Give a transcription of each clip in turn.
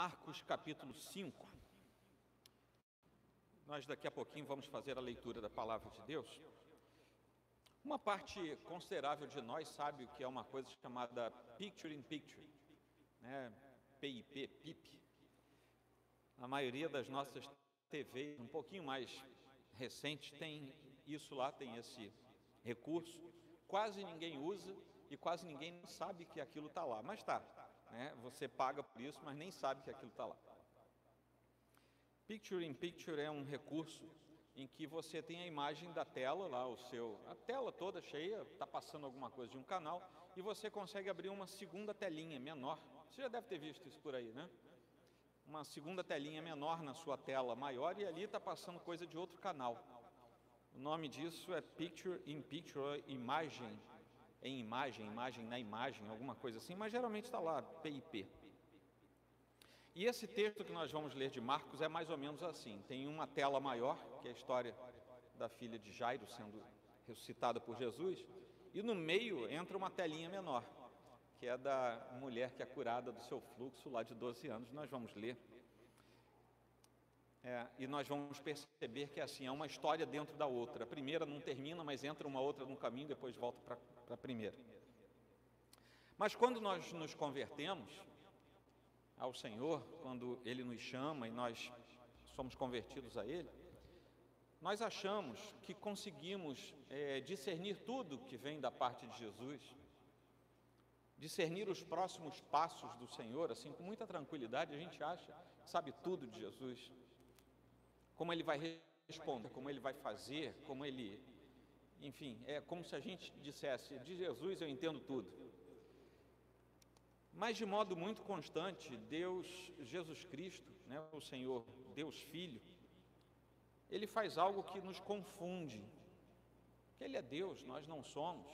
Marcos capítulo 5. Nós daqui a pouquinho vamos fazer a leitura da palavra de Deus. Uma parte considerável de nós sabe o que é uma coisa chamada Picture in Picture, né? PIP, PIP. A maioria das nossas TVs, um pouquinho mais recentes, tem isso lá, tem esse recurso. Quase ninguém usa e quase ninguém sabe que aquilo está lá, mas está, né? Você paga por isso, mas nem sabe que aquilo está lá. Picture in Picture é um recurso em que você tem a imagem da tela lá, a tela toda cheia, está passando alguma coisa de um canal, e você consegue abrir uma segunda telinha menor. Você já deve ter visto isso por aí, né? Uma segunda telinha menor na sua tela maior, e ali está passando coisa de outro canal. O nome disso é Picture in Picture, imagem em imagem, imagem na imagem, alguma coisa assim, mas geralmente está lá, PIP. E esse texto que nós vamos ler de Marcos é mais ou menos assim. Tem uma tela maior, que é a história da filha de Jairo sendo ressuscitada por Jesus, e no meio entra uma telinha menor, que é da mulher que é curada do seu fluxo lá de 12 anos. Nós vamos ler. E nós vamos perceber que assim, é uma história dentro da outra. A primeira não termina, mas entra uma outra no caminho, depois volta para a primeira. Mas quando nós nos convertemos ao Senhor, quando Ele nos chama e nós somos convertidos a Ele, nós achamos que conseguimos discernir tudo que vem da parte de Jesus, discernir os próximos passos do Senhor, assim, com muita tranquilidade. A gente acha que sabe tudo de Jesus, como Ele vai responder, como Ele vai fazer, como Ele... Enfim, é como se a gente dissesse, de Jesus eu entendo tudo. Mas de modo muito constante, Deus, Jesus Cristo, né, o Senhor, Deus Filho, Ele faz algo que nos confunde, que Ele é Deus, nós não somos.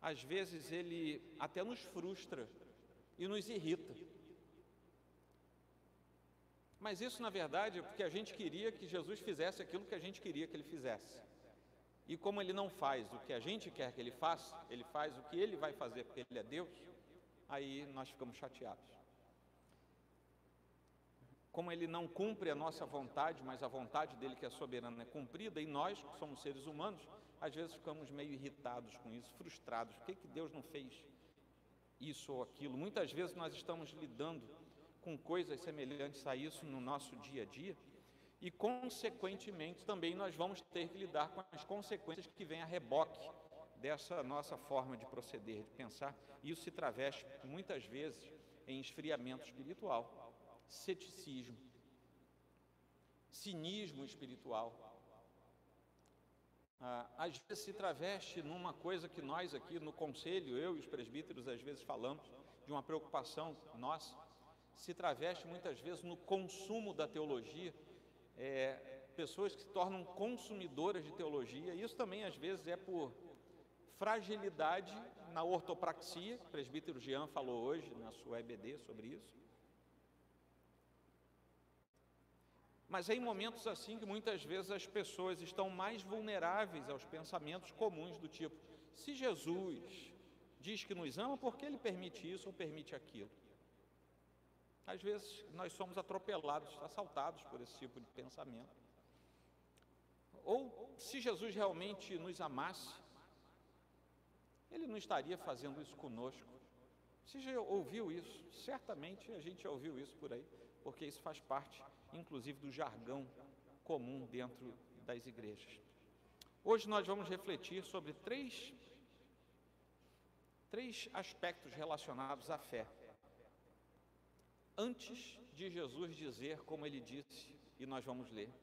Às vezes Ele até nos frustra e nos irrita. Mas isso, na verdade, é porque a gente queria que Jesus fizesse aquilo que a gente queria que Ele fizesse. E como Ele não faz o que a gente quer que Ele faça, Ele faz o que Ele vai fazer porque Ele é Deus, aí nós ficamos chateados. Como Ele não cumpre a nossa vontade, mas a vontade dEle que é soberana é cumprida, e nós, que somos seres humanos, às vezes ficamos meio irritados com isso, frustrados. Por que Deus não fez isso ou aquilo? Muitas vezes nós estamos lidando com coisas semelhantes a isso no nosso dia a dia, e consequentemente também nós vamos ter que lidar com as consequências que vêm a reboque dessa nossa forma de proceder, de pensar. Isso se traveste muitas vezes em esfriamento espiritual, ceticismo, cinismo espiritual. Às vezes se traveste numa coisa que nós aqui no conselho, eu e os presbíteros às vezes falamos, de uma preocupação nossa, se traveste muitas vezes no consumo da teologia, pessoas que se tornam consumidoras de teologia. Isso também às vezes é por fragilidade na ortopraxia, o presbítero Jean falou hoje na sua EBD sobre isso. Mas é em momentos assim que muitas vezes as pessoas estão mais vulneráveis aos pensamentos comuns do tipo: se Jesus diz que nos ama, por que Ele permite isso ou permite aquilo? Às vezes nós somos atropelados, assaltados por esse tipo de pensamento. Ou se Jesus realmente nos amasse, Ele não estaria fazendo isso conosco. Você já ouviu isso? Certamente a gente já ouviu isso por aí, porque isso faz parte, inclusive, do jargão comum dentro das igrejas. Hoje nós vamos refletir sobre três aspectos relacionados à fé. Antes de Jesus dizer como Ele disse, e nós vamos ler: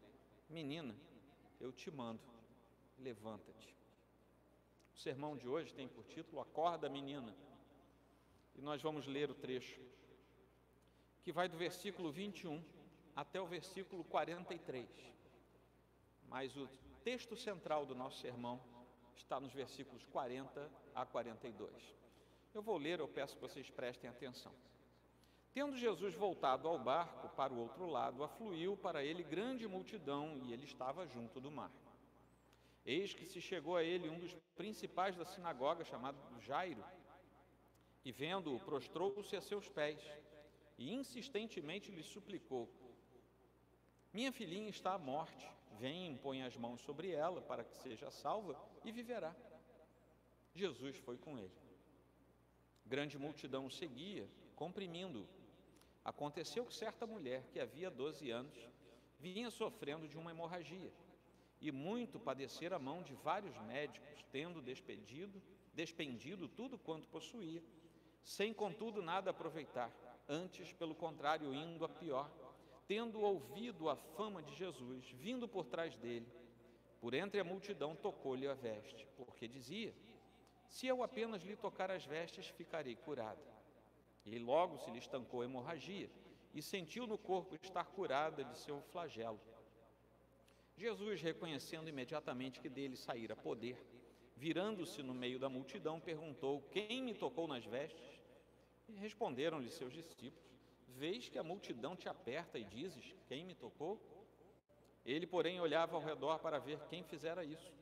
menina, eu te mando, levanta-te. O sermão de hoje tem por título Acorda, menina. E nós vamos ler o trecho, que vai do versículo 21 até o versículo 43. Mas o texto central do nosso sermão está nos versículos 40 a 42. Eu vou ler, eu peço que vocês prestem atenção. Tendo Jesus voltado ao barco para o outro lado, afluiu para ele grande multidão, e ele estava junto do mar. Eis que se chegou a ele um dos principais da sinagoga, chamado Jairo, e vendo-o, prostrou-se a seus pés e insistentemente lhe suplicou: minha filhinha está à morte, vem e impõe as mãos sobre ela para que seja salva e viverá. Jesus foi com ele. Grande multidão o seguia, comprimindo-o. Aconteceu que certa mulher, que havia 12 anos, vinha sofrendo de uma hemorragia, e muito padecera a mão de vários médicos, tendo despendido tudo quanto possuía, sem contudo nada aproveitar, antes, pelo contrário, indo a pior, tendo ouvido a fama de Jesus, vindo por trás dele, por entre a multidão tocou-lhe a veste, porque dizia: se eu apenas lhe tocar as vestes, ficarei curada. E logo se lhe estancou a hemorragia, e sentiu no corpo estar curada de seu flagelo. Jesus, reconhecendo imediatamente que dele saíra poder, virando-se no meio da multidão, perguntou: quem me tocou nas vestes? E responderam-lhe seus discípulos: vês que a multidão te aperta e dizes: quem me tocou? Ele, porém, olhava ao redor para ver quem fizera isso.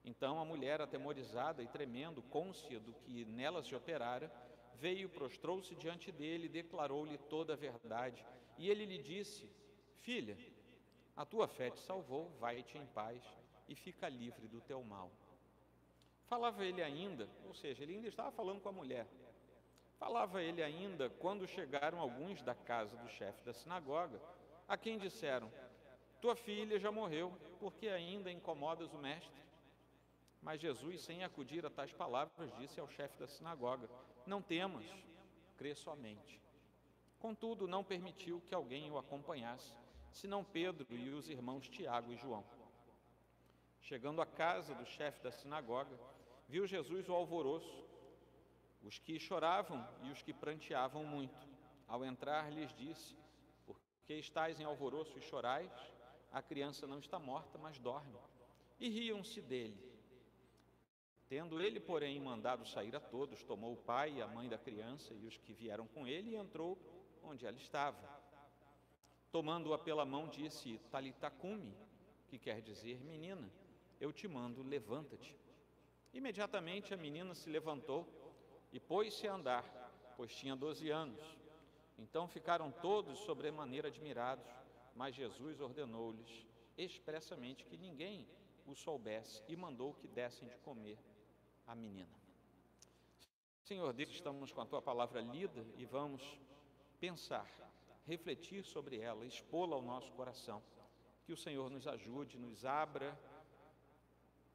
Então a mulher, atemorizada e tremendo, cônscia do que nela se operara, veio, prostrou-se diante dele e declarou-lhe toda a verdade. E ele lhe disse: filha, a tua fé te salvou, vai-te em paz e fica livre do teu mal. Falava ele ainda, ou seja, ele ainda estava falando com a mulher. Falava ele ainda quando chegaram alguns da casa do chefe da sinagoga, a quem disseram: tua filha já morreu, porque ainda incomodas o mestre? Mas Jesus, sem acudir a tais palavras, disse ao chefe da sinagoga: não temas, crê somente. Contudo, não permitiu que alguém o acompanhasse, senão Pedro e os irmãos Tiago e João. Chegando à casa do chefe da sinagoga, viu Jesus o alvoroço, os que choravam e os que pranteavam muito. Ao entrar, lhes disse: por que estáis em alvoroço e chorais? A criança não está morta, mas dorme. E riam-se dele. Tendo ele, porém, mandado sair a todos, tomou o pai e a mãe da criança e os que vieram com ele e entrou onde ela estava. Tomando-a pela mão, disse: Talita cumi, que quer dizer: menina, eu te mando, levanta-te. Imediatamente a menina se levantou e pôs-se a andar, pois tinha 12 anos. Então ficaram todos sobremaneira admirados, mas Jesus ordenou-lhes expressamente que ninguém o soubesse e mandou que dessem de comer à menina. Senhor Deus, estamos com a Tua palavra lida e vamos pensar, refletir sobre ela, expô-la ao nosso coração. Que o Senhor nos ajude, nos abra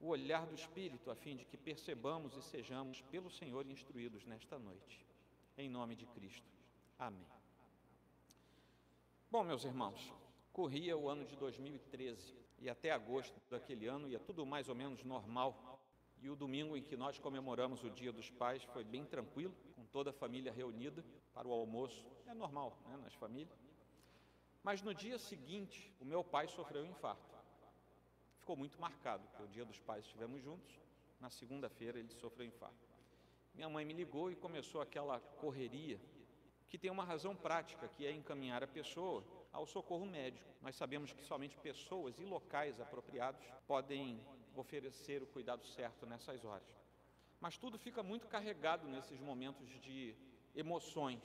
o olhar do Espírito, a fim de que percebamos e sejamos pelo Senhor instruídos nesta noite. Em nome de Cristo. Amém. Bom, meus irmãos, corria o ano de 2013 e até agosto daquele ano ia tudo mais ou menos normal. E o domingo em que nós comemoramos o Dia dos Pais foi bem tranquilo, com toda a família reunida para o almoço. É normal, né, nas famílias. Mas no dia seguinte, o meu pai sofreu um infarto. Ficou muito marcado, porque o Dia dos Pais estivemos juntos. Na segunda-feira ele sofreu um infarto. Minha mãe me ligou e começou aquela correria, que tem uma razão prática, que é encaminhar a pessoa ao socorro médico. Nós sabemos que somente pessoas e locais apropriados podem oferecer o cuidado certo nessas horas. Mas tudo fica muito carregado nesses momentos de emoções.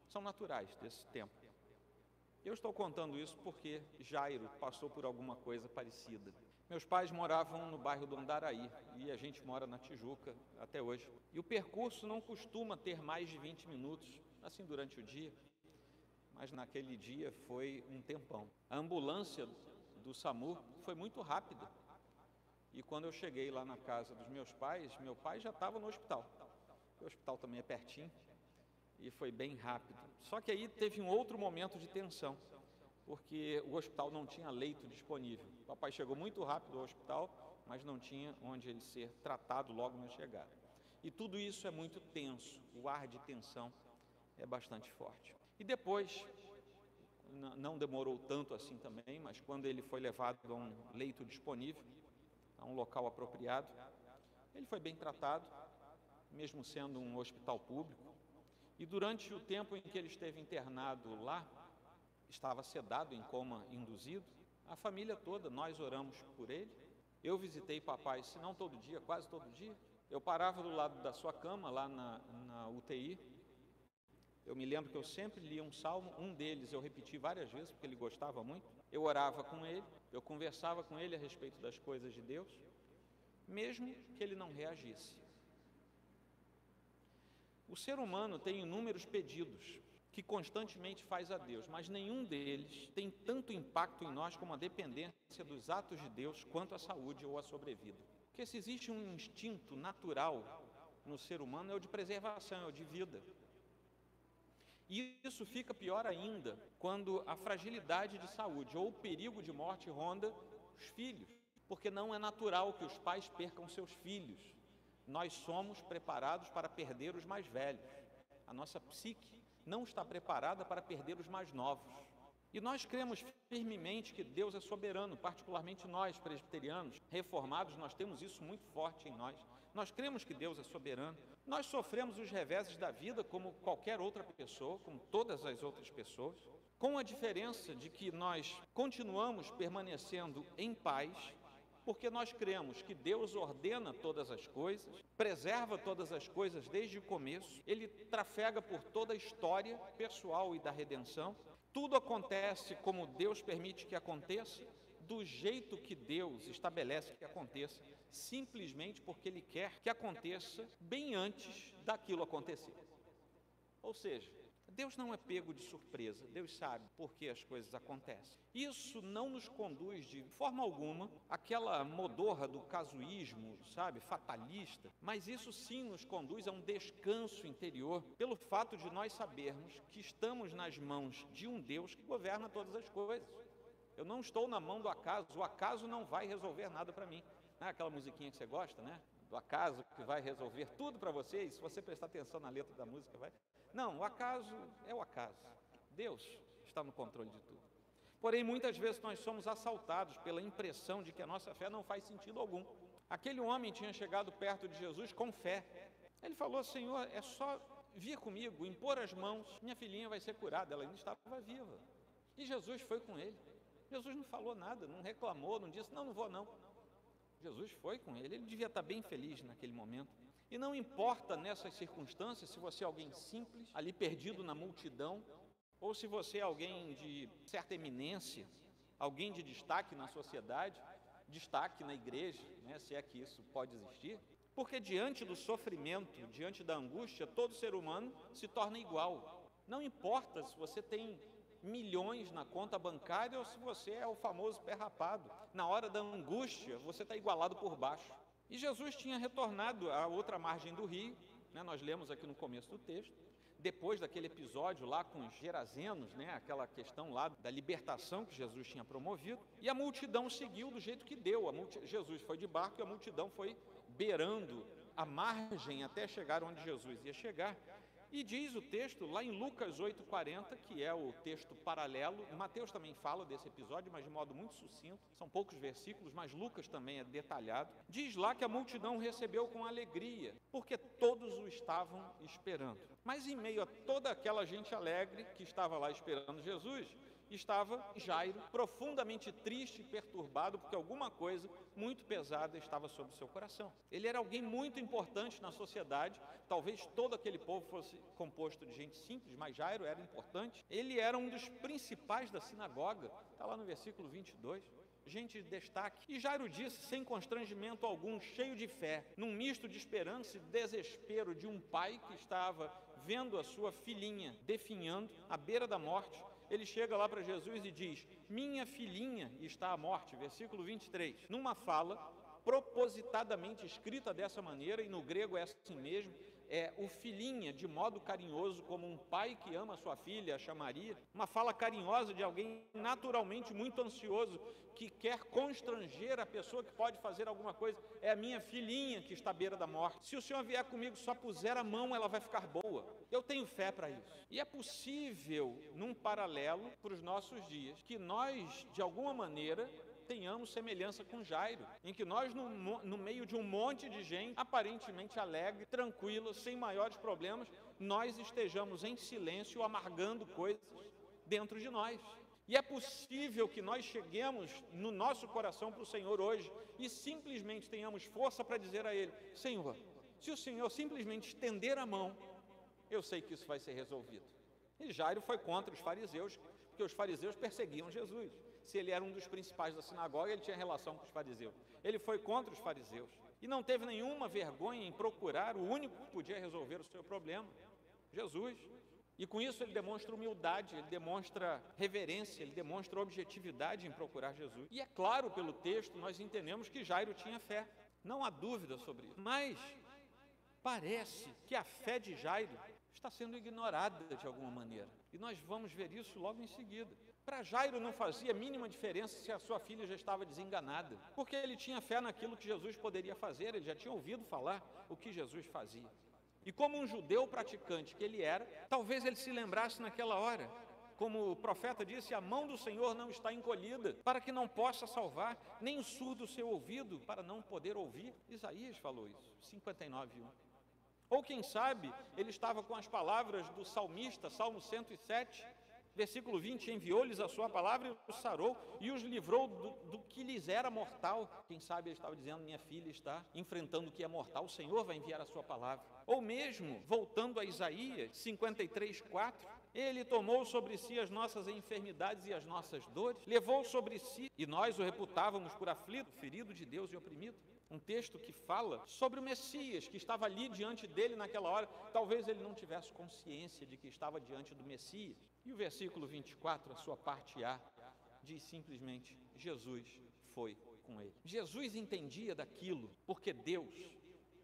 São naturais desse tempo. Eu estou contando isso porque Jairo passou por alguma coisa parecida. Meus pais moravam no bairro do Andaraí e a gente mora na Tijuca até hoje. E o percurso não costuma ter mais de 20 minutos, assim durante o dia, mas naquele dia foi um tempão. A ambulância do SAMU foi muito rápida. E quando eu cheguei lá na casa dos meus pais, meu pai já estava no hospital. O hospital também é pertinho. E foi bem rápido. Só que aí teve um outro momento de tensão, porque o hospital não tinha leito disponível. O papai chegou muito rápido ao hospital, mas não tinha onde ele ser tratado logo na chegada. E tudo isso é muito tenso, o ar de tensão é bastante forte. E depois, não demorou tanto assim também, mas quando ele foi levado a um leito disponível, a um local apropriado, ele foi bem tratado, mesmo sendo um hospital público. E durante o tempo em que ele esteve internado lá, estava sedado, em coma induzido, a família toda, nós oramos por ele. Eu visitei papai, se não todo dia, quase todo dia. Eu parava do lado da sua cama, lá na UTI, Eu me lembro que eu sempre lia um salmo, um deles eu repeti várias vezes, porque ele gostava muito. Eu orava com ele, eu conversava com ele a respeito das coisas de Deus, mesmo que ele não reagisse. O ser humano tem inúmeros pedidos que constantemente faz a Deus, mas nenhum deles tem tanto impacto em nós como a dependência dos atos de Deus quanto a saúde ou a sobrevida. Porque se existe um instinto natural no ser humano, é o de preservação, é o de vida. E isso fica pior ainda quando a fragilidade de saúde ou o perigo de morte ronda os filhos, porque não é natural que os pais percam seus filhos. Nós somos preparados para perder os mais velhos. A nossa psique não está preparada para perder os mais novos. E nós cremos firmemente que Deus é soberano, particularmente nós, presbiterianos, reformados, nós temos isso muito forte em nós. Nós cremos que Deus é soberano. Nós sofremos os reveses da vida como qualquer outra pessoa, como todas as outras pessoas, com a diferença de que nós continuamos permanecendo em paz, porque nós cremos que Deus ordena todas as coisas, preserva todas as coisas desde o começo, Ele trafega por toda a história pessoal e da redenção. Tudo acontece como Deus permite que aconteça, do jeito que Deus estabelece que aconteça, simplesmente porque Ele quer que aconteça bem antes daquilo acontecer. Ou seja, Deus não é pego de surpresa, Deus sabe por que as coisas acontecem. Isso não nos conduz de forma alguma àquela modorra do casuísmo, sabe, fatalista, mas isso sim nos conduz a um descanso interior, pelo fato de nós sabermos que estamos nas mãos de um Deus que governa todas as coisas. Eu não estou na mão do acaso, o acaso não vai resolver nada para mim. Não é aquela musiquinha que você gosta, né? Do acaso que vai resolver tudo para você, e se você prestar atenção na letra da música, vai... Não, o acaso é o acaso. Deus está no controle de tudo. Porém, muitas vezes nós somos assaltados pela impressão de que a nossa fé não faz sentido algum. Aquele homem tinha chegado perto de Jesus com fé. Ele falou: Senhor, é só vir comigo, impor as mãos, minha filhinha vai ser curada. Ela ainda estava viva. E Jesus foi com ele. Jesus não falou nada, não reclamou, não disse: não vou não. Jesus foi com ele, ele devia estar bem feliz naquele momento. E não importa nessas circunstâncias se você é alguém simples, ali perdido na multidão, ou se você é alguém de certa eminência, alguém de destaque na sociedade, destaque na igreja, né, se é que isso pode existir. Porque diante do sofrimento, diante da angústia, todo ser humano se torna igual. Não importa se você tem milhões na conta bancária ou se você é o famoso pé rapado. Na hora da angústia, você está igualado por baixo. E Jesus tinha retornado à outra margem do rio, né, nós lemos aqui no começo do texto, depois daquele episódio lá com os gerazenos, né, aquela questão lá da libertação que Jesus tinha promovido, e a multidão seguiu do jeito que deu. Jesus foi de barco e a multidão foi beirando a margem até chegar onde Jesus ia chegar. E diz o texto, lá em Lucas 8,40, que é o texto paralelo, Mateus também fala desse episódio, mas de modo muito sucinto, são poucos versículos, mas Lucas também é detalhado. Diz lá que a multidão recebeu com alegria, porque todos o estavam esperando. Mas em meio a toda aquela gente alegre que estava lá esperando Jesus, estava Jairo, profundamente triste e perturbado, porque alguma coisa muito pesada estava sobre o seu coração. Ele era alguém muito importante na sociedade, talvez todo aquele povo fosse composto de gente simples, mas Jairo era importante. Ele era um dos principais da sinagoga, está lá no versículo 22, gente de destaque. E Jairo disse, sem constrangimento algum, cheio de fé, num misto de esperança e desespero de um pai que estava vendo a sua filhinha definhando à beira da morte. Ele chega lá para Jesus e diz: minha filhinha está à morte, versículo 23. Numa fala propositadamente escrita dessa maneira, e no grego é assim mesmo, é o filhinha, de modo carinhoso, como um pai que ama sua filha, a chamaria. Uma fala carinhosa de alguém naturalmente muito ansioso, que quer constranger a pessoa que pode fazer alguma coisa. É a minha filhinha que está à beira da morte. Se o Senhor vier comigo, só puser a mão, ela vai ficar boa. Eu tenho fé para isso. E é possível, num paralelo para os nossos dias, que nós, de alguma maneira, tenhamos semelhança com Jairo, em que nós, no meio de um monte de gente, aparentemente alegre, tranquila, sem maiores problemas, nós estejamos em silêncio, amargando coisas dentro de nós. E é possível que nós cheguemos no nosso coração para o Senhor hoje e simplesmente tenhamos força para dizer a Ele: Senhor, se o Senhor simplesmente estender a mão, eu sei que isso vai ser resolvido. E Jairo foi contra os fariseus, porque os fariseus perseguiam Jesus. Se ele era um dos principais da sinagoga, ele tinha relação com os fariseus. Ele foi contra os fariseus e não teve nenhuma vergonha em procurar o único que podia resolver o seu problema, Jesus. E com isso ele demonstra humildade, ele demonstra reverência, ele demonstra objetividade em procurar Jesus. E é claro, pelo texto, nós entendemos que Jairo tinha fé, não há dúvida sobre isso. Mas parece que a fé de Jairo está sendo ignorada de alguma maneira. E nós vamos ver isso logo em seguida. Para Jairo não fazia a mínima diferença se a sua filha já estava desenganada, porque ele tinha fé naquilo que Jesus poderia fazer, ele já tinha ouvido falar o que Jesus fazia. E como um judeu praticante que ele era, talvez ele se lembrasse naquela hora, como o profeta disse, a mão do Senhor não está encolhida, para que não possa salvar, nem o surdo o seu ouvido, para não poder ouvir. Isaías falou isso, 59:1. Ou quem sabe, ele estava com as palavras do salmista, Salmo 107, versículo 20, enviou-lhes a sua palavra e os sarou e os livrou do que lhes era mortal. Quem sabe ele estava dizendo, minha filha está enfrentando o que é mortal, o Senhor vai enviar a sua palavra. Ou mesmo, voltando a Isaías 53:4, ele tomou sobre si as nossas enfermidades e as nossas dores, levou sobre si, e nós o reputávamos por aflito, ferido de Deus e oprimido. Um texto que fala sobre o Messias, que estava ali diante dele naquela hora. Talvez ele não tivesse consciência de que estava diante do Messias. E o versículo 24, a sua parte A, diz simplesmente, Jesus foi com ele. Jesus entendia daquilo, porque Deus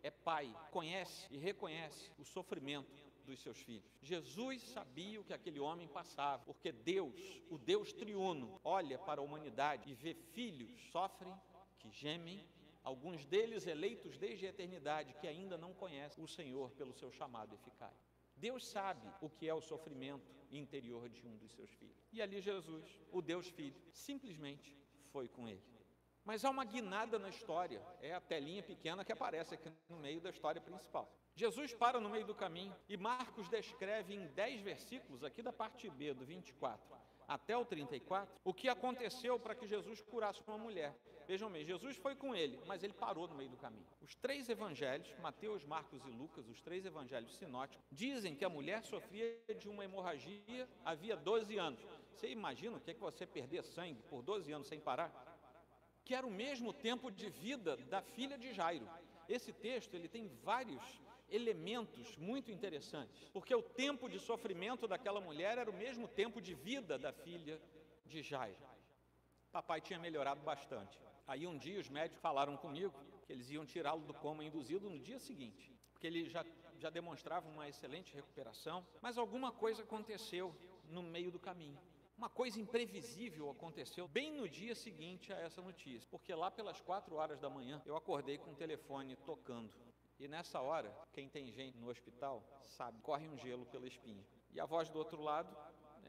é Pai, conhece e reconhece o sofrimento dos seus filhos. Jesus sabia o que aquele homem passava, porque Deus, o Deus triuno, olha para a humanidade e vê filhos que sofrem, que gemem, alguns deles eleitos desde a eternidade, que ainda não conhecem o Senhor pelo seu chamado eficaz. Deus sabe o que é o sofrimento interior de um dos seus filhos. E ali Jesus, o Deus Filho, simplesmente foi com ele. Mas há uma guinada na história, é a telinha pequena que aparece aqui no meio da história principal. Jesus para no meio do caminho e Marcos descreve em 10 versículos, aqui da parte B, do 24 até o 34, o que aconteceu para que Jesus curasse uma mulher. Vejam bem, Jesus foi com ele, mas ele parou no meio do caminho. Os 3 evangelhos, Mateus, Marcos e Lucas, os 3 evangelhos sinóticos, dizem que a mulher sofria de uma hemorragia havia 12 anos. Você imagina o que é que você perder sangue por 12 anos sem parar? Que era o mesmo tempo de vida da filha de Jairo. Esse texto ele tem vários elementos muito interessantes, porque o tempo de sofrimento daquela mulher era o mesmo tempo de vida da filha de Jairo. Papai tinha melhorado bastante. Aí um dia os médicos falaram comigo que eles iam tirá-lo do coma induzido no dia seguinte, porque ele já demonstrava uma excelente recuperação, mas alguma coisa aconteceu no meio do caminho. Uma coisa imprevisível aconteceu bem no dia seguinte a essa notícia, porque lá pelas 4 horas da manhã eu acordei com o telefone tocando. E nessa hora, quem tem gente no hospital sabe, corre um gelo pela espinha. E a voz do outro lado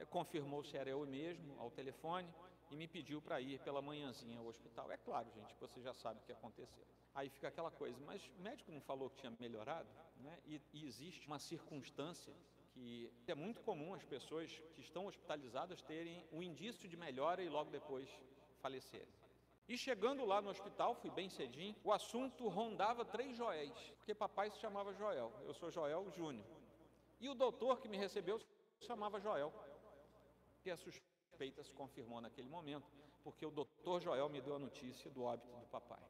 confirmou se era eu mesmo ao telefone e me pediu para ir pela manhãzinha ao hospital. É claro, gente, você já sabe o que aconteceu. Aí fica aquela coisa, mas o médico não falou que tinha melhorado, né? E existe uma circunstância que é muito comum as pessoas que estão hospitalizadas terem um indício de melhora e logo depois falecerem. E chegando lá no hospital, fui bem cedinho, o assunto rondava 3 Joéis, porque papai se chamava Joel, eu sou Joel Júnior. E o doutor que me recebeu se chamava Joel. E a suspeita se confirmou naquele momento, porque o doutor Joel me deu a notícia do óbito do papai.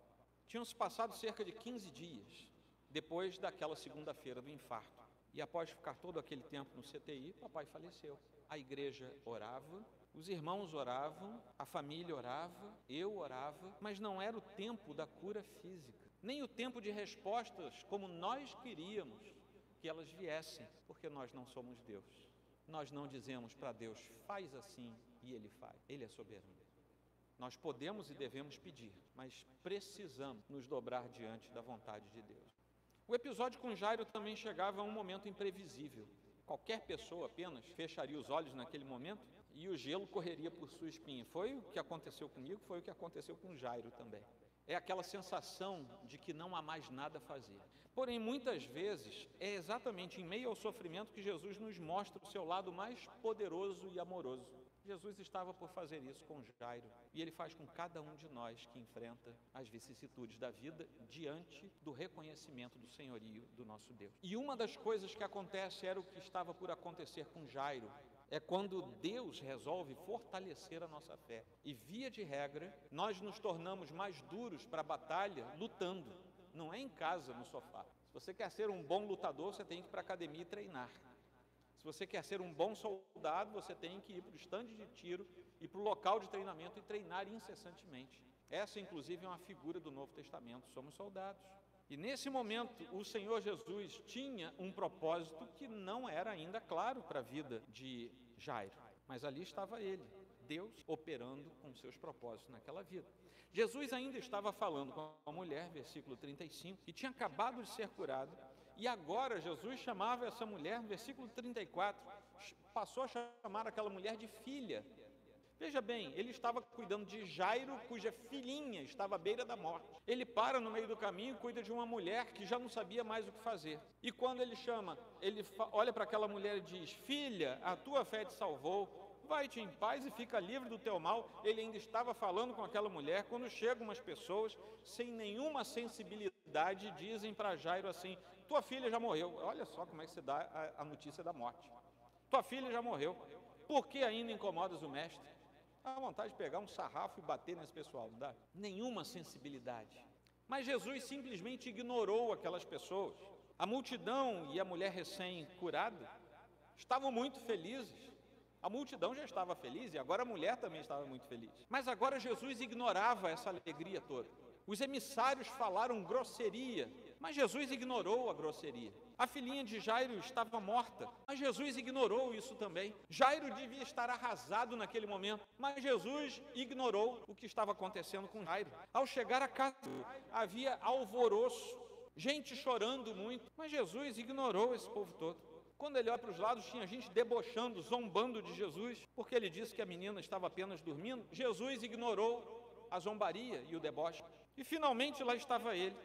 Tinham-se passado cerca de 15 dias, depois daquela segunda-feira do infarto. E após ficar todo aquele tempo no CTI, papai faleceu. A igreja orava, os irmãos oravam, a família orava, eu orava, mas não era o tempo da cura física, nem o tempo de respostas como nós queríamos que elas viessem, porque nós não somos Deus. Nós não dizemos para Deus, faz assim, e Ele faz. Ele é soberano. Nós podemos e devemos pedir, mas precisamos nos dobrar diante da vontade de Deus. O episódio com Jairo também chegava a um momento imprevisível. Qualquer pessoa apenas fecharia os olhos naquele momento e o gelo correria por sua espinha. Foi o que aconteceu comigo, foi o que aconteceu com Jairo também. é aquela sensação de que não há mais nada a fazer. Porém, muitas vezes, é exatamente em meio ao sofrimento que Jesus nos mostra o seu lado mais poderoso e amoroso. Jesus estava por fazer isso com Jairo, e ele faz com cada um de nós que enfrenta as vicissitudes da vida diante do reconhecimento do senhorio do nosso Deus. E uma das coisas que acontece era o que estava por acontecer com Jairo, é quando Deus resolve fortalecer a nossa fé. E via de regra, nós nos tornamos mais duros para a batalha lutando, não é em casa, no sofá. Se você quer ser um bom lutador, você tem que ir para a academia e treinar. Se você quer ser um bom soldado, você tem que ir para o estande de tiro e para o local de treinamento e treinar incessantemente. Essa, inclusive, é uma figura do Novo Testamento. Somos soldados. E nesse momento, o Senhor Jesus tinha um propósito que não era ainda claro para a vida de Jairo. Mas ali estava ele, Deus operando com seus propósitos naquela vida. Jesus ainda estava falando com a mulher, versículo 35, que tinha acabado de ser curado. E agora Jesus chamava essa mulher, versículo 34, passou a chamar aquela mulher de filha. Veja bem, ele estava cuidando de Jairo, cuja filhinha estava à beira da morte. Ele para no meio do caminho e cuida de uma mulher que já não sabia mais o que fazer. E quando ele chama, ele olha para aquela mulher e diz: filha, a tua fé te salvou, vai-te em paz e fica livre do teu mal. Ele ainda estava falando com aquela mulher, quando chegam umas pessoas sem nenhuma sensibilidade, dizem para Jairo assim: tua filha já morreu. Olha só como é que se dá a notícia da morte. Tua filha já morreu, por que ainda incomodas o mestre? Dá vontade de pegar um sarrafo e bater nesse pessoal, não dá? Nenhuma sensibilidade. Mas Jesus simplesmente ignorou aquelas pessoas. A multidão e a mulher recém-curada estavam muito felizes. A multidão já estava feliz e agora a mulher também estava muito feliz. Mas agora Jesus ignorava essa alegria toda. Os emissários falaram grosseria, mas Jesus ignorou a grosseria. A filhinha de Jairo estava morta, mas Jesus ignorou isso também. Jairo devia estar arrasado naquele momento, mas Jesus ignorou o que estava acontecendo com Jairo. Ao chegar a casa, havia alvoroço, gente chorando muito, mas Jesus ignorou esse povo todo. Quando ele olha para os lados, tinha gente debochando, zombando de Jesus, porque ele disse que a menina estava apenas dormindo. Jesus ignorou a zombaria e o deboche. E finalmente lá estava ele,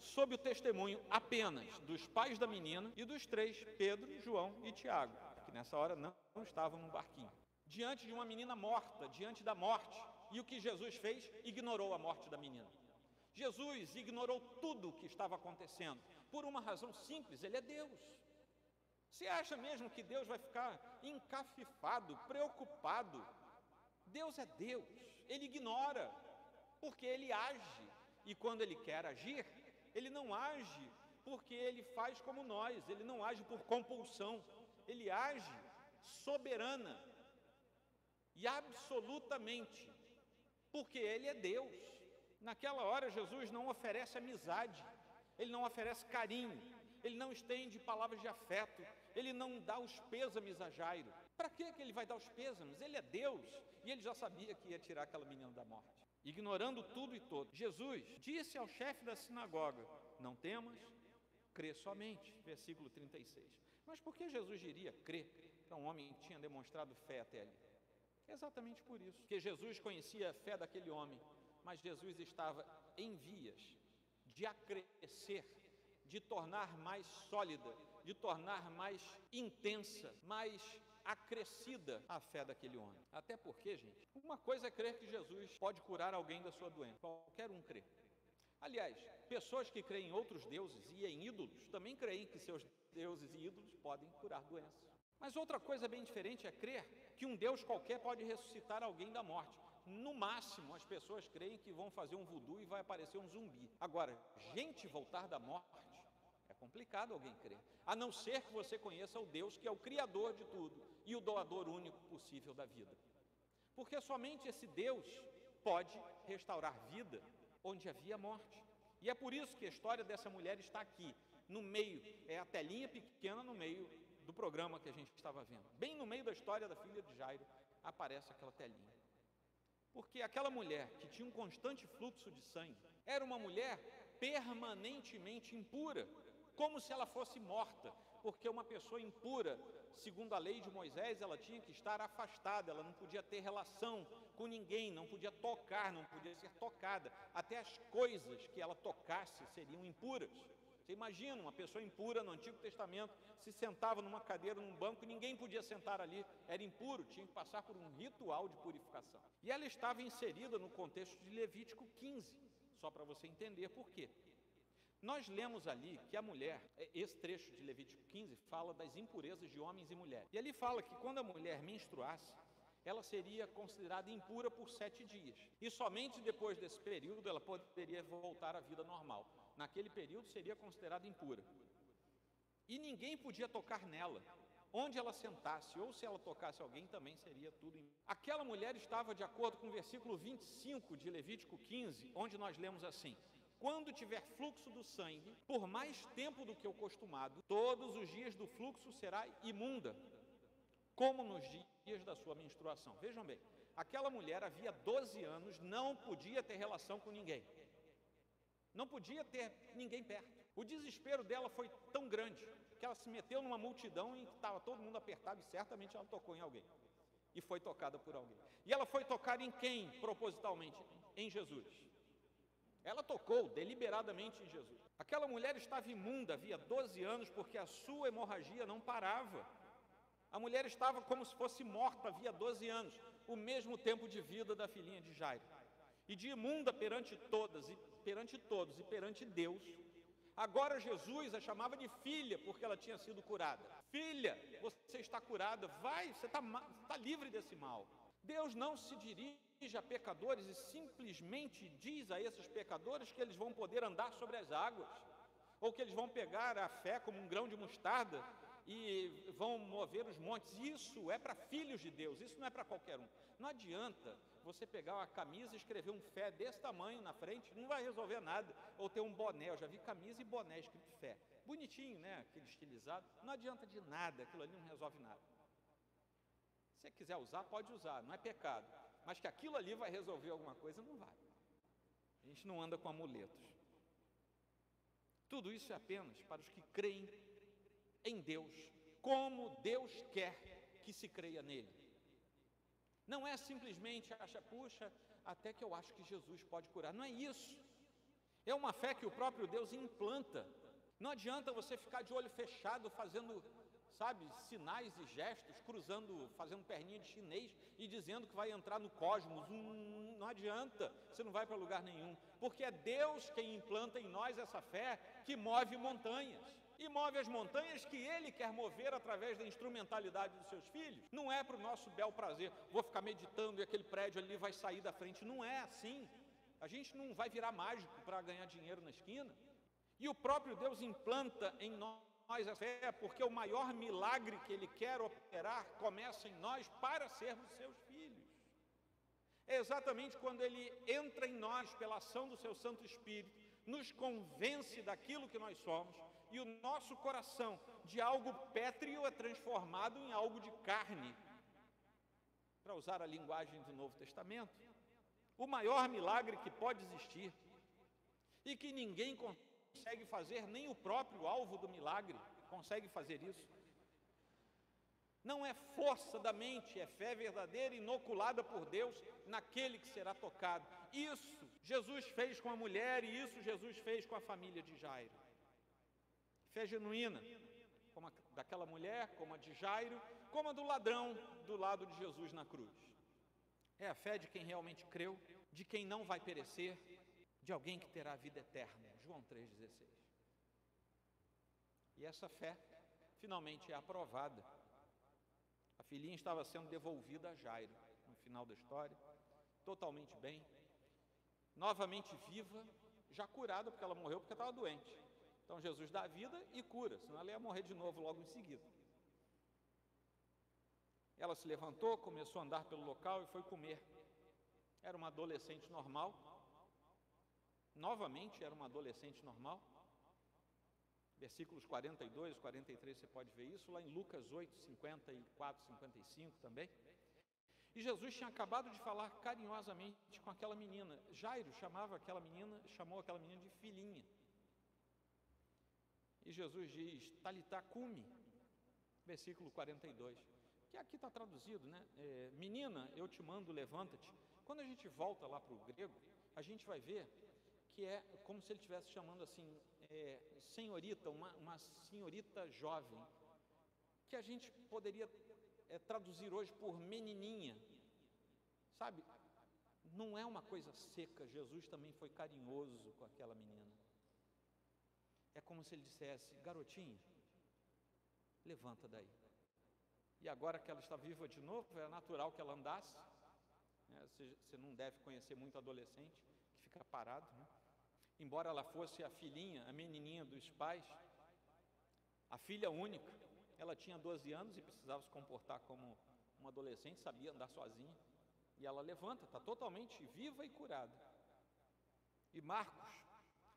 sob o testemunho apenas dos pais da menina e dos três, Pedro, João e Tiago, que nessa hora não estavam no barquinho. Diante de uma menina morta, diante da morte. E o que Jesus fez? Ignorou a morte da menina. Jesus ignorou tudo o que estava acontecendo, por uma razão simples: ele é Deus. Você acha mesmo que Deus vai ficar encafifado, preocupado? Deus é Deus, ele ignora, porque ele age, e quando ele quer agir, ele não age porque ele faz como nós, ele não age por compulsão, ele age soberana e absolutamente, porque ele é Deus. Naquela hora Jesus não oferece amizade, ele não oferece carinho, ele não estende palavras de afeto, ele não dá os pêsames a Jairo. Para que ele vai dar os pêsames? Ele é Deus e ele já sabia que ia tirar aquela menina da morte. Ignorando tudo e todos, Jesus disse ao chefe da sinagoga: não temas, crê somente. Versículo 36. Mas por que Jesus diria crer para um homem que tinha demonstrado fé até ali? Exatamente por isso, porque Jesus conhecia a fé daquele homem, mas Jesus estava em vias de acrescer, de tornar mais sólida, de tornar mais intensa, mais acrescida a fé daquele homem. Até porque, gente, uma coisa é crer que Jesus pode curar alguém da sua doença. Qualquer um crê. Aliás, pessoas que creem em outros deuses e em ídolos também creem que seus deuses e ídolos podem curar doenças. Mas outra coisa bem diferente é crer que um Deus qualquer pode ressuscitar alguém da morte. No máximo, as pessoas creem que vão fazer um voodoo e vai aparecer um zumbi. Agora, gente voltar da morte, é complicado alguém crer, a não ser que você conheça o Deus que é o Criador de tudo e o doador único possível da vida. Porque somente esse Deus pode restaurar vida onde havia morte. E é por isso que a história dessa mulher está aqui, no meio, é a telinha pequena no meio do programa que a gente estava vendo. Bem no meio da história da filha de Jairo, aparece aquela telinha. Porque aquela mulher que tinha um constante fluxo de sangue, era uma mulher permanentemente impura, como se ela fosse morta, porque uma pessoa impura, segundo a lei de Moisés, ela tinha que estar afastada, ela não podia ter relação com ninguém, não podia tocar, não podia ser tocada, até as coisas que ela tocasse seriam impuras. Você imagina, uma pessoa impura no Antigo Testamento, se sentava numa cadeira, num banco, ninguém podia sentar ali, era impuro, tinha que passar por um ritual de purificação. E ela estava inserida no contexto de Levítico 15, só para você entender por quê. Nós lemos ali que a mulher, esse trecho de Levítico 15, fala das impurezas de homens e mulheres. E ali fala que quando a mulher menstruasse, ela seria considerada impura por 7 dias. E somente depois desse período ela poderia voltar à vida normal. Naquele período seria considerada impura. E ninguém podia tocar nela. Onde ela sentasse, ou se ela tocasse alguém, também seria tudo impuro. Aquela mulher estava de acordo com o versículo 25 de Levítico 15, onde nós lemos assim: quando tiver fluxo do sangue, por mais tempo do que o costumado, todos os dias do fluxo será imunda, como nos dias da sua menstruação. Vejam bem, aquela mulher havia 12 anos, não podia ter relação com ninguém. Não podia ter ninguém perto. O desespero dela foi tão grande que ela se meteu numa multidão em que estava todo mundo apertado e certamente ela tocou em alguém. E foi tocada por alguém. E ela foi tocar em quem, propositalmente? Em Jesus. Ela tocou deliberadamente em Jesus. Aquela mulher estava imunda havia 12 anos porque a sua hemorragia não parava. A mulher estava como se fosse morta havia 12 anos, o mesmo tempo de vida da filhinha de Jairo. E de imunda perante todos e perante Deus. Agora Jesus a chamava de filha porque ela tinha sido curada. Filha, você está curada, vai, você está livre desse mal. Deus não se dirige a pecadores e simplesmente diz a esses pecadores que eles vão poder andar sobre as águas, ou que eles vão pegar a fé como um grão de mostarda e vão mover os montes. Isso é para filhos de Deus, isso não é para qualquer um. Não adianta você pegar uma camisa e escrever um fé desse tamanho na frente, não vai resolver nada. Ou ter um boné, eu já vi camisa e boné escrito fé, bonitinho, né, aquele estilizado, não adianta de nada, aquilo ali não resolve nada. Se você quiser usar, pode usar, não é pecado, mas que aquilo ali vai resolver alguma coisa, não vai. A gente não anda com amuletos. Tudo isso é apenas para os que creem em Deus, como Deus quer que se creia nele. Não é simplesmente achar, puxa, até que eu acho que Jesus pode curar. Não é isso. É uma fé que o próprio Deus implanta. Não adianta você ficar de olho fechado fazendo, sabe, sinais e gestos, fazendo perninha de chinês e dizendo que vai entrar no cosmos. Não adianta, você não vai para lugar nenhum. Porque é Deus quem implanta em nós essa fé que move montanhas. E move as montanhas que Ele quer mover através da instrumentalidade dos seus filhos. Não é para o nosso bel prazer, vou ficar meditando e aquele prédio ali vai sair da frente. Não é assim. A gente não vai virar mágico para ganhar dinheiro na esquina. E o próprio Deus implanta em nós a fé, porque o maior milagre que Ele quer operar começa em nós para sermos seus filhos. É exatamente quando Ele entra em nós pela ação do Seu Santo Espírito, nos convence daquilo que nós somos, e o nosso coração de algo pétreo é transformado em algo de carne. Para usar a linguagem do Novo Testamento, o maior milagre que pode existir, e que ninguém consegue fazer, nem o próprio alvo do milagre consegue fazer isso. Não é força da mente, é fé verdadeira inoculada por Deus naquele que será tocado. Isso Jesus fez com a mulher e isso Jesus fez com a família de Jairo. Fé genuína, como a daquela mulher, como a de Jairo, como a do ladrão do lado de Jesus na cruz. É a fé de quem realmente creu, de quem não vai perecer, de alguém que terá vida eterna. João 3,16. E essa fé finalmente é aprovada. A filhinha estava sendo devolvida a Jairo no final da história, totalmente bem, novamente viva, já curada, porque ela morreu porque estava doente. Então Jesus dá vida e cura, senão ela ia morrer de novo logo em seguida. Ela se levantou, começou a andar pelo local e foi comer. Era uma adolescente normal. Novamente era uma adolescente normal. Versículos 42, 43, você pode ver isso, lá em Lucas 8, 54, 55 também. E Jesus tinha acabado de falar carinhosamente com aquela menina. Jairo chamou aquela menina de filhinha. E Jesus diz, Talitá cumi, versículo 42, que aqui está traduzido, né? Menina, eu te mando, levanta-te. Quando a gente volta lá para o grego, a gente vai ver que é como se ele estivesse chamando assim, senhorita, uma senhorita jovem, que a gente poderia traduzir hoje por menininha, sabe? Não é uma coisa seca, Jesus também foi carinhoso com aquela menina. É como se ele dissesse, garotinha, levanta daí. E agora que ela está viva de novo, é natural que ela andasse, né? Você não deve conhecer muito adolescente que fica parado, né? Embora ela fosse a filhinha, a menininha dos pais, a filha única, ela tinha 12 anos e precisava se comportar como uma adolescente, sabia andar sozinha, e ela levanta, está totalmente viva e curada. E Marcos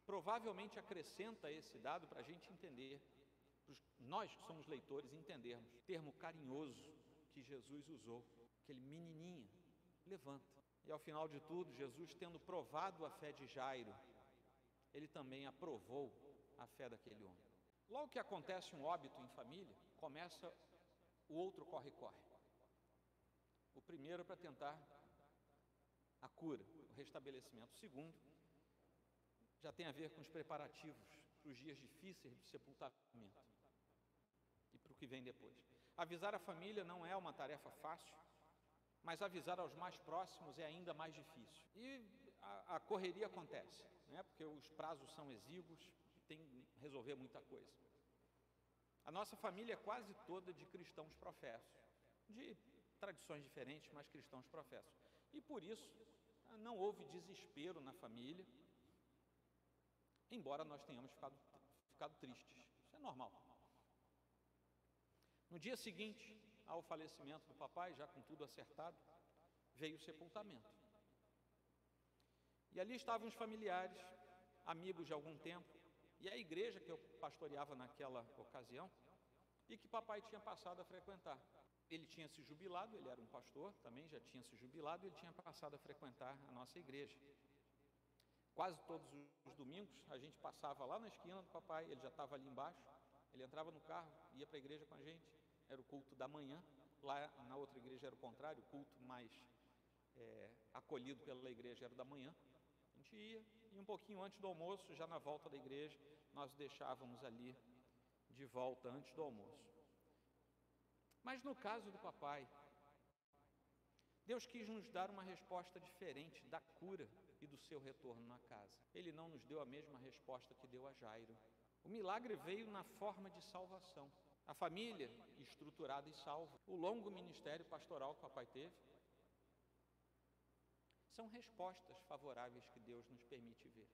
provavelmente acrescenta esse dado para a gente entender, nós que somos leitores entendermos, o termo carinhoso que Jesus usou, aquele menininha, levanta. E ao final de tudo, Jesus, tendo provado a fé de Jairo, ele também aprovou a fé daquele homem. Logo que acontece um óbito em família, começa o outro corre-corre. O primeiro é para tentar a cura, o restabelecimento. O segundo já tem a ver com os preparativos para os dias difíceis do sepultamento e para o que vem depois. Avisar a família não é uma tarefa fácil, mas avisar aos mais próximos é ainda mais difícil. E a correria acontece, né? Porque os prazos são exíguos, tem que resolver muita coisa. A nossa família é quase toda de cristãos professos, de tradições diferentes, mas cristãos professos. E por isso, não houve desespero na família, embora nós tenhamos ficado tristes. Isso é normal. No dia seguinte ao falecimento do papai, já com tudo acertado, veio o sepultamento. E ali estavam os familiares, amigos de algum tempo, e a igreja que eu pastoreava naquela ocasião, e que papai tinha passado a frequentar. Ele tinha se jubilado, ele era um pastor, também já tinha se jubilado, ele tinha passado a frequentar a nossa igreja. Quase todos os domingos, a gente passava lá na esquina do papai, ele já estava ali embaixo, ele entrava no carro, ia para a igreja com a gente, era o culto da manhã, lá na outra igreja era o contrário, o culto mais acolhido pela igreja era o da manhã. A gente ia, e um pouquinho antes do almoço, já na volta da igreja, nós deixávamos ali de volta antes do almoço. Mas no caso do papai, Deus quis nos dar uma resposta diferente da cura e do seu retorno na casa. Ele não nos deu a mesma resposta que deu a Jairo. O milagre veio na forma de salvação. A família estruturada e salva. O longo ministério pastoral que o papai teve. São respostas favoráveis que Deus nos permite ver.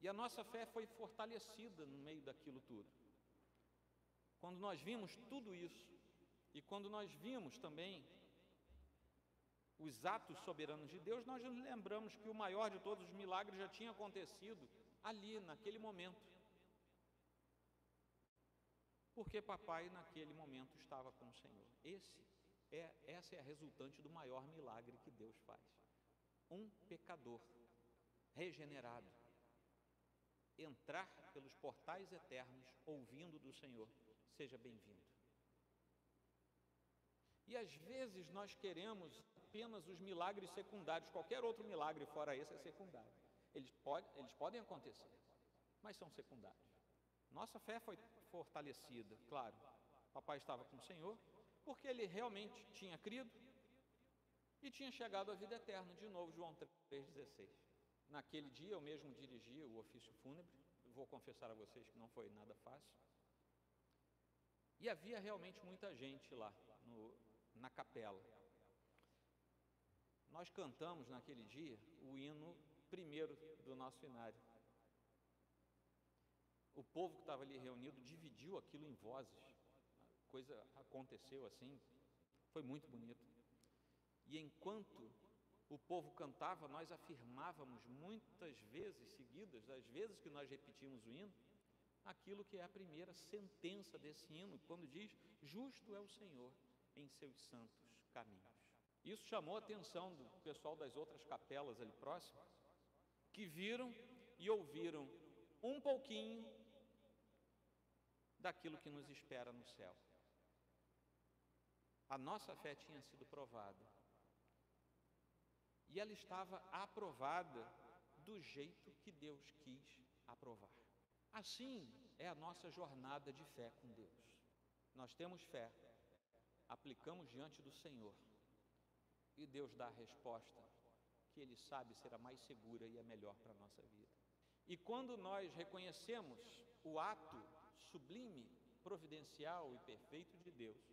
E a nossa fé foi fortalecida no meio daquilo tudo. Quando nós vimos tudo isso, e quando nós vimos também os atos soberanos de Deus, nós nos lembramos que o maior de todos os milagres já tinha acontecido ali, naquele momento. Porque papai, naquele momento, estava com o Senhor. Essa é a resultante do maior milagre que Deus faz. Um pecador regenerado entrar pelos portais eternos ouvindo do Senhor, seja bem-vindo. E às vezes nós queremos apenas os milagres secundários, qualquer outro milagre fora esse é secundário. Eles podem acontecer, mas são secundários. Nossa fé foi fortalecida, claro, papai estava com o Senhor, porque ele realmente tinha crido e tinha chegado à vida eterna, de novo, João 3,16. Naquele dia eu mesmo dirigi o ofício fúnebre, vou confessar a vocês que não foi nada fácil. E havia realmente muita gente lá na capela. Nós cantamos naquele dia o hino primeiro do nosso cenário. O povo que estava ali reunido dividiu aquilo em vozes. A coisa aconteceu assim, foi muito bonito. E enquanto o povo cantava, nós afirmávamos muitas vezes seguidas, das vezes que nós repetimos o hino, aquilo que é a primeira sentença desse hino, quando diz: justo é o Senhor em seus santos caminhos. Isso chamou a atenção do pessoal das outras capelas ali próximas, que viram e ouviram um pouquinho daquilo que nos espera no céu. A nossa fé tinha sido provada. E ela estava aprovada do jeito que Deus quis aprovar. Assim é a nossa jornada de fé com Deus. Nós temos fé, aplicamos diante do Senhor, e Deus dá a resposta que Ele sabe ser a mais segura e a melhor para a nossa vida. E quando nós reconhecemos o ato sublime, providencial e perfeito de Deus,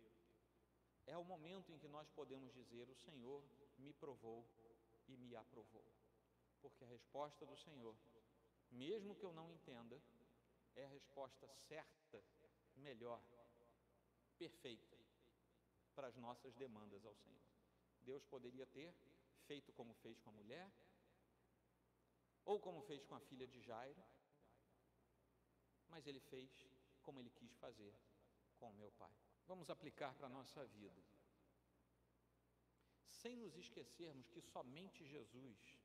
é o momento em que nós podemos dizer: o Senhor me provou e me aprovou. Porque a resposta do Senhor, mesmo que eu não entenda, é a resposta certa, melhor, perfeita para as nossas demandas ao Senhor. Deus poderia ter feito como fez com a mulher, ou como fez com a filha de Jairo, mas Ele fez como Ele quis fazer com o meu Pai. Vamos aplicar para a nossa vida, sem nos esquecermos que somente Jesus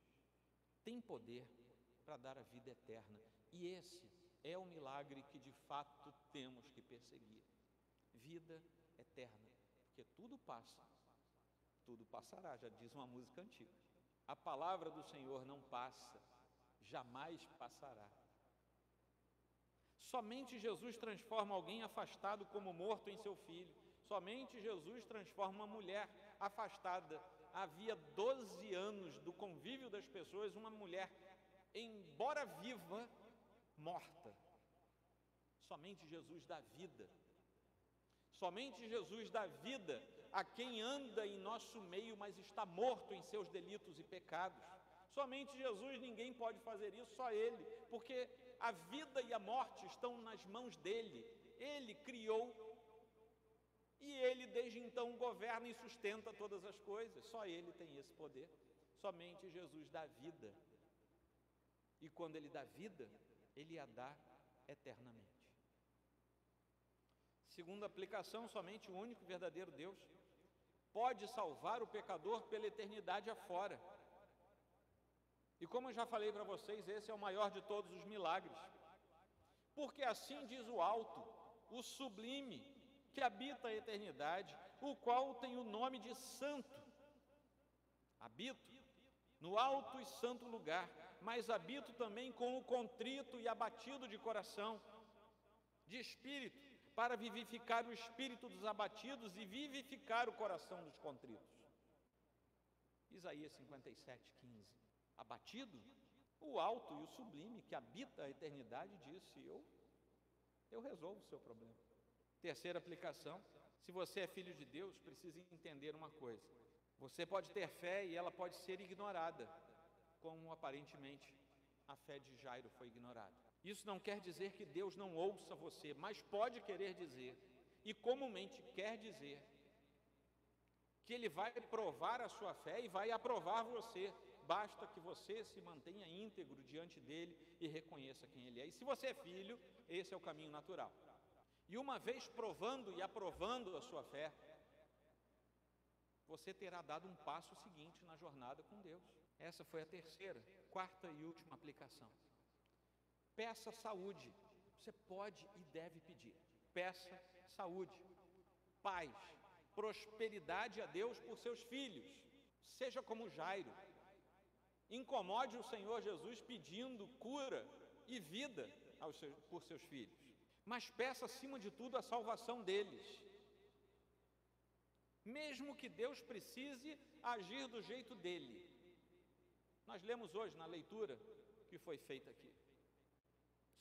tem poder para dar a vida eterna, e esse é o milagre que de fato temos que perseguir. Vida eterna, porque tudo passa, tudo passará, já diz uma música antiga. A palavra do Senhor não passa, jamais passará. Somente Jesus transforma alguém afastado como morto em seu filho. Somente Jesus transforma uma mulher afastada. Havia 12 anos do convívio das pessoas, uma mulher, embora viva, morta. Somente Jesus dá vida. Somente Jesus dá vida a quem anda em nosso meio, mas está morto em seus delitos e pecados. Somente Jesus, ninguém pode fazer isso, só Ele, porque a vida e a morte estão nas mãos dEle. Ele criou e Ele desde então governa e sustenta todas as coisas. Só Ele tem esse poder. Somente Jesus dá vida. E quando Ele dá vida, Ele a dá eternamente. Segunda aplicação, somente o único verdadeiro Deus pode salvar o pecador pela eternidade afora. E como eu já falei para vocês, esse é o maior de todos os milagres. Porque assim diz o alto, o sublime, que habita a eternidade, o qual tem o nome de santo. Habito no alto e santo lugar, mas habito também com o contrito e abatido de coração, de espírito, para vivificar o espírito dos abatidos e vivificar o coração dos contritos. Isaías 57:15. Abatido, o alto e o sublime que habita a eternidade disse: eu resolvo o seu problema. Terceira aplicação: se você é filho de Deus, precisa entender uma coisa. Você pode ter fé e ela pode ser ignorada, como aparentemente a fé de Jairo foi ignorada. Isso não quer dizer que Deus não ouça você, mas pode querer dizer, e comumente quer dizer, que Ele vai provar a sua fé e vai aprovar você. Basta que você se mantenha íntegro diante dEle e reconheça quem Ele é. E se você é filho, esse é o caminho natural. E uma vez provando e aprovando a sua fé, você terá dado um passo seguinte na jornada com Deus. Essa foi a terceira, quarta e última aplicação. Peça saúde. Você pode e deve pedir. Peça saúde, paz, prosperidade a Deus por seus filhos. Seja como Jairo. Incomode o Senhor Jesus pedindo cura e vida por seus filhos. Mas peça acima de tudo a salvação deles. Mesmo que Deus precise agir do jeito dele. Nós lemos hoje na leitura que foi feita aqui.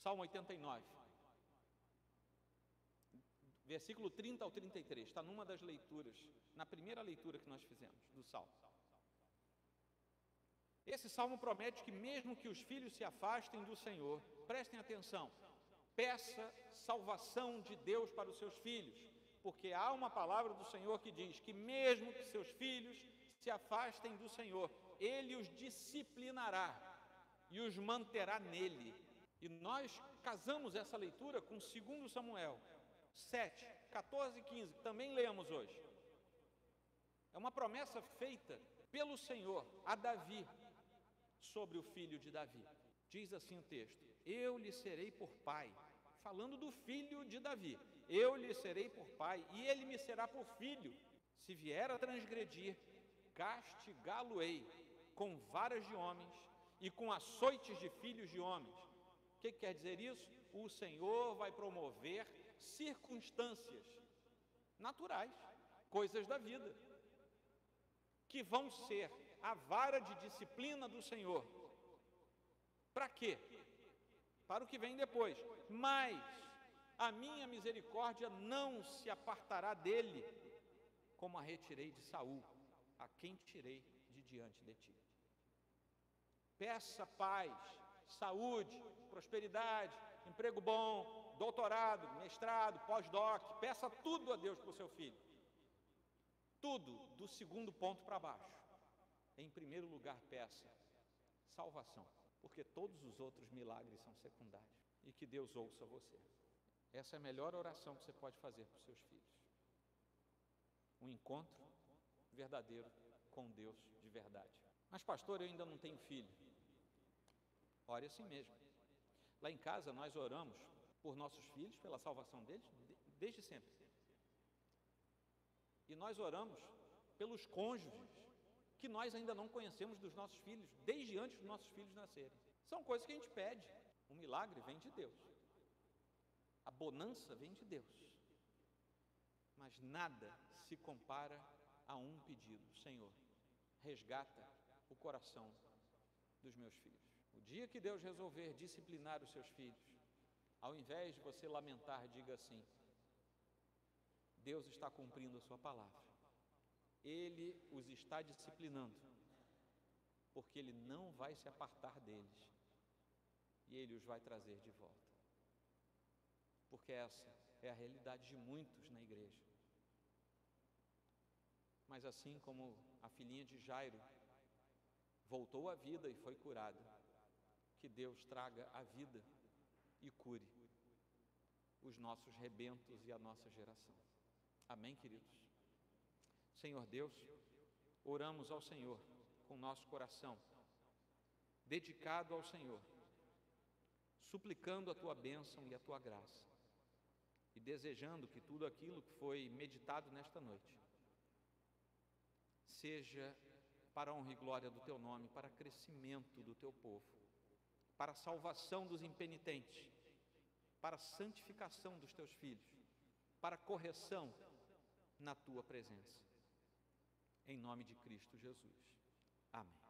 Salmo 89. Versículo 30 ao 33. Está numa das leituras, na primeira leitura que nós fizemos do Salmo. Esse salmo promete que mesmo que os filhos se afastem do Senhor, prestem atenção, peça salvação de Deus para os seus filhos, porque há uma palavra do Senhor que diz que mesmo que seus filhos se afastem do Senhor, Ele os disciplinará e os manterá nele. E nós casamos essa leitura com 2 Samuel 7, 14 e 15, que também lemos hoje. É uma promessa feita pelo Senhor a Davi, sobre o filho de Davi. Diz assim o texto: eu lhe serei por pai, falando do filho de Davi. Eu lhe serei por pai e ele me será por filho. Se vier a transgredir, castigá-lo-ei com varas de homens e com açoites de filhos de homens. O que quer dizer isso? O Senhor vai promover circunstâncias naturais, coisas da vida, que vão ser a vara de disciplina do Senhor. Para quê? Para o que vem depois. Mas a minha misericórdia não se apartará dele, como a retirei de Saul, a quem tirei de diante de ti. Peça paz, saúde, prosperidade, emprego bom, doutorado, mestrado, pós-doc, peça tudo a Deus para o seu filho. Tudo do segundo ponto para baixo. Em primeiro lugar, peça salvação, porque todos os outros milagres são secundários. E que Deus ouça você. Essa é a melhor oração que você pode fazer para os seus filhos. Um encontro verdadeiro com Deus de verdade. Mas pastor, eu ainda não tenho filho. Ore assim mesmo. Lá em casa nós oramos por nossos filhos, pela salvação deles, desde sempre. E nós oramos pelos cônjuges que nós ainda não conhecemos dos nossos filhos, desde antes dos nossos filhos nascerem. São coisas que a gente pede. O milagre vem de Deus. A bonança vem de Deus. Mas nada se compara a um pedido. Senhor, resgata o coração dos meus filhos. O dia que Deus resolver disciplinar os seus filhos, ao invés de você lamentar, diga assim: Deus está cumprindo a sua palavra. Ele os está disciplinando, porque Ele não vai se apartar deles, e Ele os vai trazer de volta. Porque essa é a realidade de muitos na igreja. Mas assim como a filhinha de Jairo voltou à vida e foi curada, que Deus traga a vida e cure os nossos rebentos e a nossa geração. Amém, queridos? Senhor Deus, oramos ao Senhor com nosso coração dedicado ao Senhor, suplicando a Tua bênção e a Tua graça, e desejando que tudo aquilo que foi meditado nesta noite seja para a honra e glória do Teu nome, para crescimento do Teu povo, para a salvação dos impenitentes, para a santificação dos Teus filhos, para a correção na Tua presença. Em nome de Cristo Jesus. Amém.